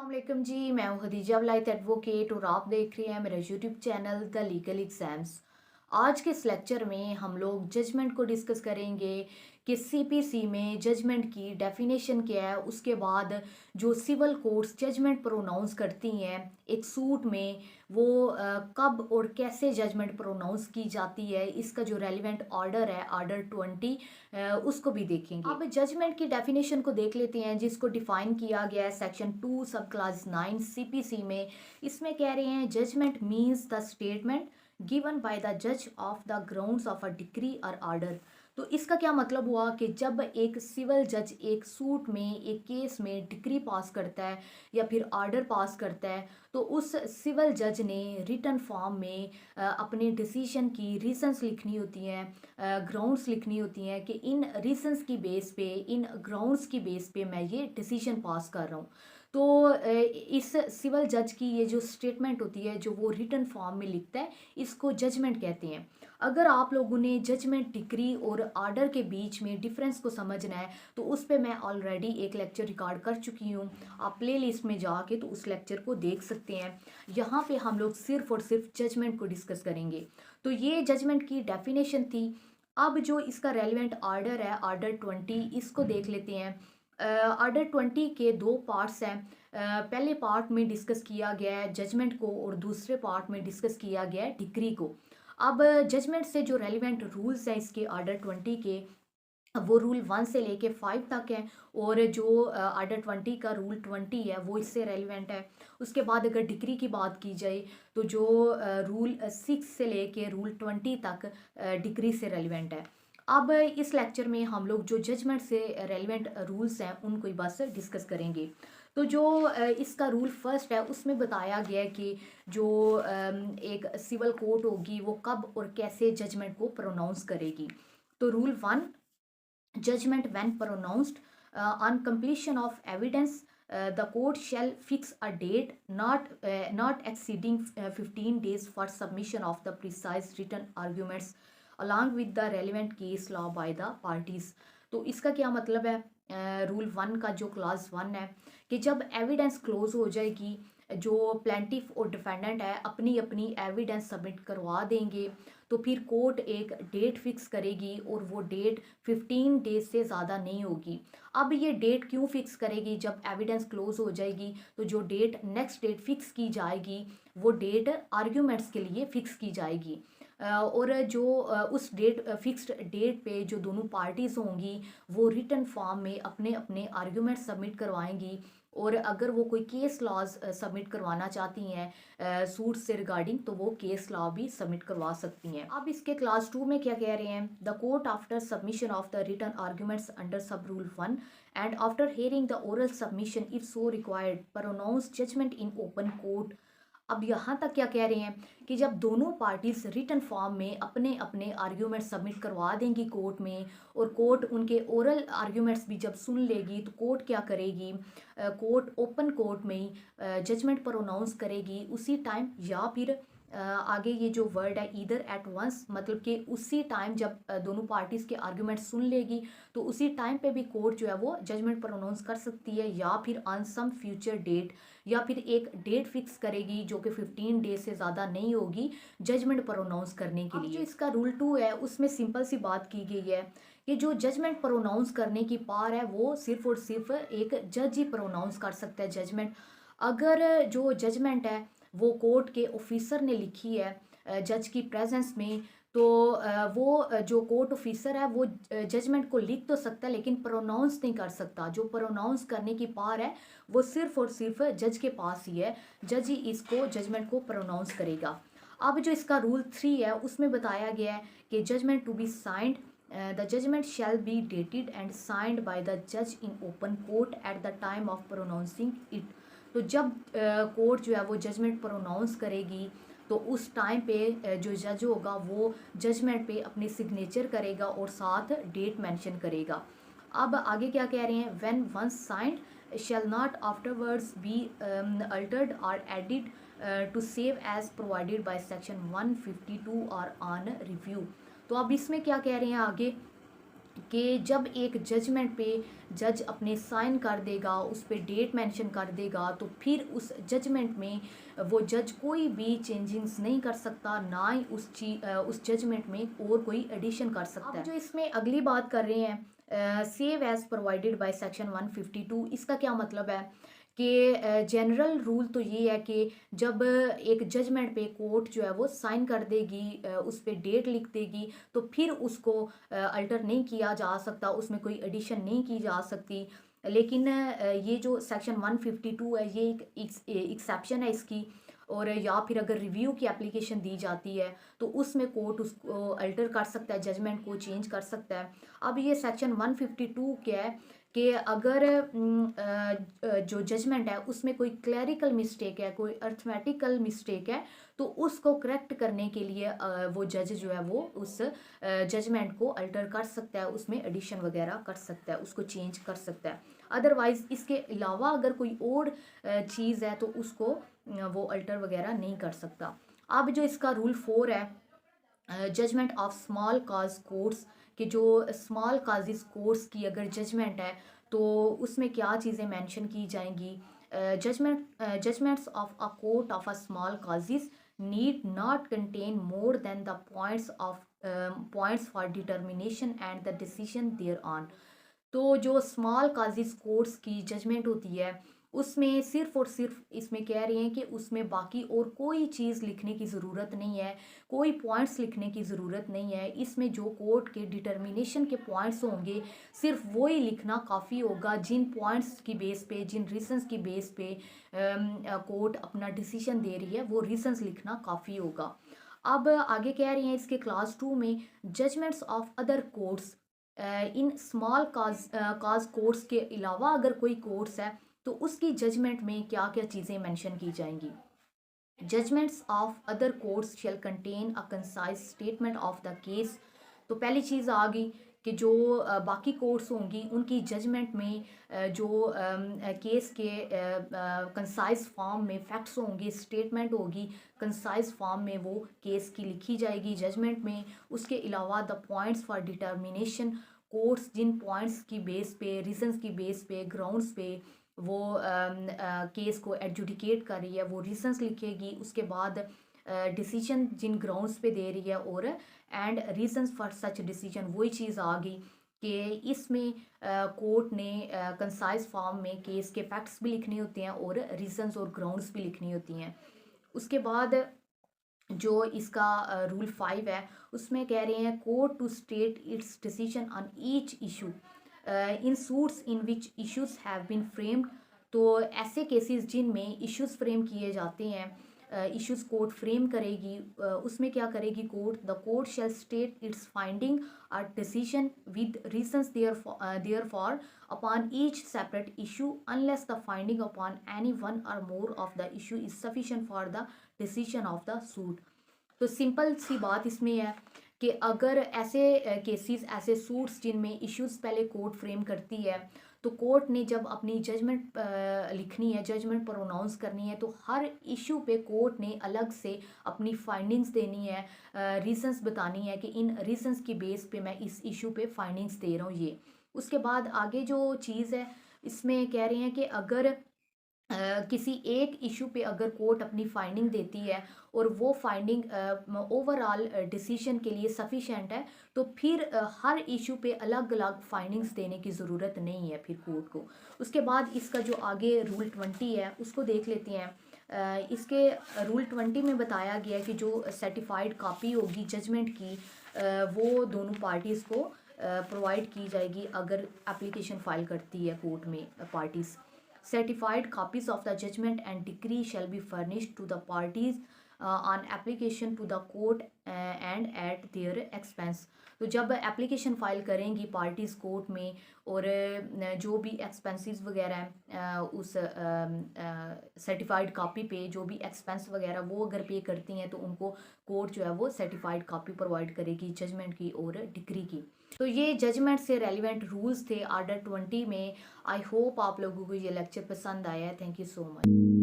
अस्सलाम जी। मैं हूँ खदीजा वलायत एडवोकेट और आप देख रहे हैं मेरा YouTube channel the legal exams. आज के इस लेक्चर में हम लोग जजमेंट को डिस्कस करेंगे कि सीपीसी में जजमेंट की डेफिनेशन क्या है। उसके बाद जो सिविल कोर्ट्स जजमेंट प्रोनाउंस करती हैं एक सूट में, वो कब और कैसे जजमेंट प्रोनाउंस की जाती है, इसका जो रेलिवेंट ऑर्डर है ऑर्डर 20, उसको भी देखेंगे। अब जजमेंट की डेफिनेशन को देख लेते हैं जिसको डिफाइन किया गया है सेक्शन 2 सब क्लास 9 सीपीसी में। इसमें कह रहे हैं judgment means the statement given by the जज of the grounds of a decree or order. तो इसका क्या मतलब हुआ कि जब एक सिविल जज एक सूट में एक केस में डिक्री पास करता है या फिर ऑर्डर पास करता है, तो उस सिविल जज ने रिटन फॉर्म में अपने डिसीजन की रीजंस लिखनी होती हैं, ग्राउंड्स लिखनी होती हैं कि इन रीजंस की बेस पे, इन ग्राउंड्स की बेस पे मैं ये डिसीजन पास कर रहा हूँ। तो इस सिविल जज की ये जो स्टेटमेंट होती है जो वो रिटन फॉर्म में लिखता है, इसको जजमेंट कहते हैं। अगर आप लोगों ने जजमेंट डिक्री और ऑर्डर के बीच में डिफरेंस को समझना है तो उस पर मैं ऑलरेडी एक लेक्चर रिकॉर्ड कर चुकी हूँ। आप प्ले लिस्ट में जाके तो उस लेक्चर को देख सकते हैं। यहाँ पे हम लोग सिर्फ और सिर्फ जजमेंट को डिस्कस करेंगे। तो ये जजमेंट की डेफिनेशन थी। अब जो इसका रेलिवेंट ऑर्डर है ऑर्डर 20, इसको देख लेते हैं। ऑर्डर 20 के दो पार्ट्स हैं। पहले पार्ट में डिस्कस किया गया है जजमेंट को और दूसरे पार्ट में डिस्कस किया गया है डिक्री को। अब जजमेंट से जो रेलिवेंट रूल्स हैं इसके ऑर्डर 20 के, वो रूल 1 से लेके 5 तक है। और जो ऑर्डर 20 का रूल 20 है वो इससे रेलिवेंट है। उसके बाद अगर डिक्री की बात की जाए तो जो रूल 6 से लेके रूल 20 तक डिक्री से रेलिवेंट है। अब इस लेक्चर में हम लोग जो जजमेंट से रेलिवेंट रूल्स हैं उनको ही बस डिस्कस करेंगे। तो जो इसका रूल फर्स्ट है उसमें बताया गया है कि जो एक सिविल कोर्ट होगी वो कब और कैसे जजमेंट को प्रोनाउंस करेगी। तो rule 1, judgment when pronounced on completion of evidence, the court shall fix a date not exceeding 15 days for submission of the precise written arguments along with the relevant case law by the parties। तो इसका क्या मतलब है? Rule 1 का जो class 1 है कि जब एविडेंस क्लोज हो जाएगी, जो प्लेंटिफ और डिफेंडेंट है अपनी अपनी एविडेंस सबमिट करवा देंगे, तो फिर कोर्ट एक डेट फिक्स करेगी और वो डेट 15 डेज से ज़्यादा नहीं होगी। अब ये डेट क्यों फिक्स करेगी? जब एविडेंस क्लोज हो जाएगी तो जो डेट नेक्स्ट डेट फिक्स की जाएगी वो डेट आर्ग्यूमेंट्स के लिए फिक्स की जाएगी। और जो उस डेट फिक्स्ड डेट पे जो दोनों पार्टीज़ होंगी वो रिटन फॉर्म में अपने अपने आर्ग्यूमेंट सबमिट करवाएंगी। और अगर वो कोई केस लॉज सबमिट करवाना चाहती हैं सूट से रिगार्डिंग, तो वो केस लॉ भी सबमिट करवा सकती हैं। अब इसके क्लास 2 में क्या कह रहे हैं? The court after submission of the written arguments under sub rule 1 and after hearing the oral submission if so required pronounce judgment in open court. अब यहाँ तक क्या कह रहे हैं कि जब दोनों पार्टीज रिटन फॉर्म में अपने अपने आर्ग्यूमेंट सबमिट करवा देंगी कोर्ट में, और कोर्ट उनके ओरल आर्ग्यूमेंट्स भी जब सुन लेगी, तो कोर्ट क्या करेगी? कोर्ट ओपन कोर्ट में ही जजमेंट प्रोनाउंस करेगी उसी टाइम, या फिर आगे ये जो वर्ड है ईदर एट वंस, मतलब कि उसी टाइम जब दोनों पार्टीज के आर्ग्यूमेंट सुन लेगी तो उसी टाइम पे भी कोर्ट जो है वो जजमेंट प्रोनाउंस कर सकती है, या फिर ऑन सम फ्यूचर डेट, या फिर एक डेट फिक्स करेगी जो कि 15 डेज से ज़्यादा नहीं होगी जजमेंट प्रोनाउंस करने के लिए। जो इसका रूल 2 है उसमें सिंपल सी बात की गई है कि जो जजमेंट प्रोनाउंस करने की पावर है वो सिर्फ और सिर्फ एक जज ही प्रोनाउंस कर सकता है जजमेंट। अगर जो जजमेंट है वो कोर्ट के ऑफिसर ने लिखी है जज की प्रेजेंस में, तो वो जो कोर्ट ऑफिसर है वो जजमेंट को लिख तो सकता है लेकिन प्रोनाउंस नहीं कर सकता। जो प्रोनाउंस करने की पावर है वो सिर्फ और सिर्फ जज के पास ही है। जज ही इसको जजमेंट को प्रोनाउंस करेगा। अब जो इसका रूल 3 है उसमें बताया गया है कि judgment to be signed, the judgment shall be dated and signed by the जज in open court at the time of pronouncing it. तो जब कोर्ट जो है वो जजमेंट प्रोनाउंस करेगी तो उस टाइम पे जो जज होगा वो जजमेंट पे अपनी सिग्नेचर करेगा और साथ डेट मेंशन करेगा। अब आगे क्या कह रहे हैं? When once signed shall not afterwards be altered or added to save as provided by section 152 or on review. तो अब इसमें क्या कह रहे हैं आगे कि जब एक जजमेंट पे जज अपने साइन कर देगा, उस पे डेट मेंशन कर देगा, तो फिर उस जजमेंट में वो जज कोई भी चेंजिंग्स नहीं कर सकता, ना ही उस जजमेंट में और कोई एडिशन कर सकता है। अब जो इसमें अगली बात कर रहे हैं, save as provided by section 152, इसका क्या मतलब है कि जनरल रूल तो ये है कि जब एक जजमेंट पे कोर्ट जो है वो साइन कर देगी, उस पे डेट लिख देगी, तो फिर उसको अल्टर नहीं किया जा सकता, उसमें कोई एडिशन नहीं की जा सकती। लेकिन ये जो सेक्शन 152 है, ये एक एक्सेप्शन है इसकी। और या फिर अगर रिव्यू की एप्लीकेशन दी जाती है तो उसमें कोर्ट उसको अल्टर कर सकता है, जजमेंट को चेंज कर सकता है। अब ये सेक्शन 152 क्या है कि अगर जो जजमेंट है उसमें कोई क्लैरिकल मिस्टेक है, कोई अर्थमेटिकल मिस्टेक है, तो उसको करेक्ट करने के लिए वो जज जो है वो उस जजमेंट को अल्टर कर सकता है, उसमें एडिशन वगैरह कर सकता है, उसको चेंज कर सकता है। अदरवाइज़ इसके अलावा अगर कोई और चीज़ है तो उसको वो अल्टर वगैरह नहीं कर सकता। अब जो इसका रूल 4 है, judgment of small cause courts, कि जो स्मॉल काजिस कोर्ट्स की अगर जजमेंट है तो उसमें क्या चीज़ें मेंशन की जाएंगी। Judgments of a court of a small causes need not contain more than the points for determination and the decision thereon. तो जो स्मॉल काजिस कोर्ट्स की जजमेंट होती है उसमें सिर्फ और सिर्फ इसमें कह रहे हैं कि उसमें बाकी और कोई चीज़ लिखने की ज़रूरत नहीं है, कोई पॉइंट्स लिखने की ज़रूरत नहीं है। इसमें जो कोर्ट के डिटर्मिनेशन के पॉइंट्स होंगे सिर्फ वो ही लिखना काफ़ी होगा, जिन पॉइंट्स की बेस पे, जिन रीजंस की बेस पे कोर्ट अपना डिसीजन दे रही है वो रीजंस लिखना काफ़ी होगा। अब आगे कह रही हैं इसके क्लास 2 में, judgements of other courts in small cause courts के अलावा अगर कोई कोर्ट्स है तो उसकी जजमेंट में क्या क्या चीज़ें मेंशन की जाएंगी। Judgments of other courts shall contain a concise statement of the case. तो पहली चीज़ आ गई कि जो बाकी कोर्ट्स होंगी उनकी जजमेंट में जो केस के कंसाइज फॉर्म में फैक्ट्स होंगे, स्टेटमेंट होगी, कंसाइज फॉर्म में वो केस की लिखी जाएगी जजमेंट में। उसके अलावा the points for determination, courts जिन पॉइंट्स की बेस पे, रीजंस की बेस पे, ग्राउंड्स पे वो केस को एडजुडिकेट कर रही है वो रीजंस लिखेगी। उसके बाद डिसीजन जिन ग्राउंड्स पे दे रही है और and reasons for such decision, वही चीज़ आ गई कि इसमें कोर्ट ने कंसाइज फॉर्म में केस के फैक्ट्स भी लिखने होते हैं और रीजंस और ग्राउंड्स भी लिखनी होती हैं। उसके बाद जो इसका रूल 5 है उसमें कह रहे हैं court to state its decision on each issue in suits in which issues have been framed. तो ऐसे केसेस जिनमें इश्यूज फ्रेम किए जाते हैं, इश्यूज कोर्ट फ्रेम करेगी, उसमें क्या करेगी court, the court shall state its finding or decision with reasons therefor upon each separate issue unless the finding upon any one or more of the issue is sufficient for the decision of the suit. तो simple सी बात इसमें है कि अगर ऐसे cases, ऐसे suits जिनमें इश्यूज पहले कोर्ट फ्रेम करती है, तो कोर्ट ने जब अपनी जजमेंट लिखनी है, जजमेंट प्रोनाउंस करनी है, तो हर इशू पे कोर्ट ने अलग से अपनी फाइंडिंग्स देनी है, रीजंस बतानी है कि इन रीजंस की बेस पे मैं इस इशू पे फाइंडिंग्स दे रहा हूँ ये। उसके बाद आगे जो चीज़ है इसमें कह रहे हैं कि अगर किसी एक इशू पे अगर कोर्ट अपनी फाइंडिंग देती है और वो फाइंडिंग ओवरऑल डिसीजन के लिए सफिशेंट है, तो फिर हर इशू पे अलग अलग फाइंडिंग्स देने की ज़रूरत नहीं है फिर कोर्ट को। उसके बाद इसका जो आगे रूल 20 है उसको देख लेते हैं। इसके रूल 20 में बताया गया है कि जो सर्टिफाइड कॉपी होगी जजमेंट की वो दोनों पार्टीज़ को प्रोवाइड की जाएगी अगर एप्लीकेशन फाइल करती है कोर्ट में parties. Certified copies of the judgment and decree shall be furnished to the parties on application to the court and at their expense। तो जब एप्लीकेशन फ़ाइल करेंगी पार्टीज़ कोर्ट में और जो भी एक्सपेंसेस वगैरह हैं उस सर्टिफाइड कॉपी पे जो भी एक्सपेंस वगैरह वो अगर पे करती हैं तो उनको कोर्ट जो है वो सर्टिफाइड कॉपी प्रोवाइड करेगी जजमेंट की और डिक्री की। तो ये जजमेंट से रेलिवेंट रूल्स थे ऑर्डर 20 में। आई होप आप लोगों को ये लेक्चर पसंद आया है। Thank you so much.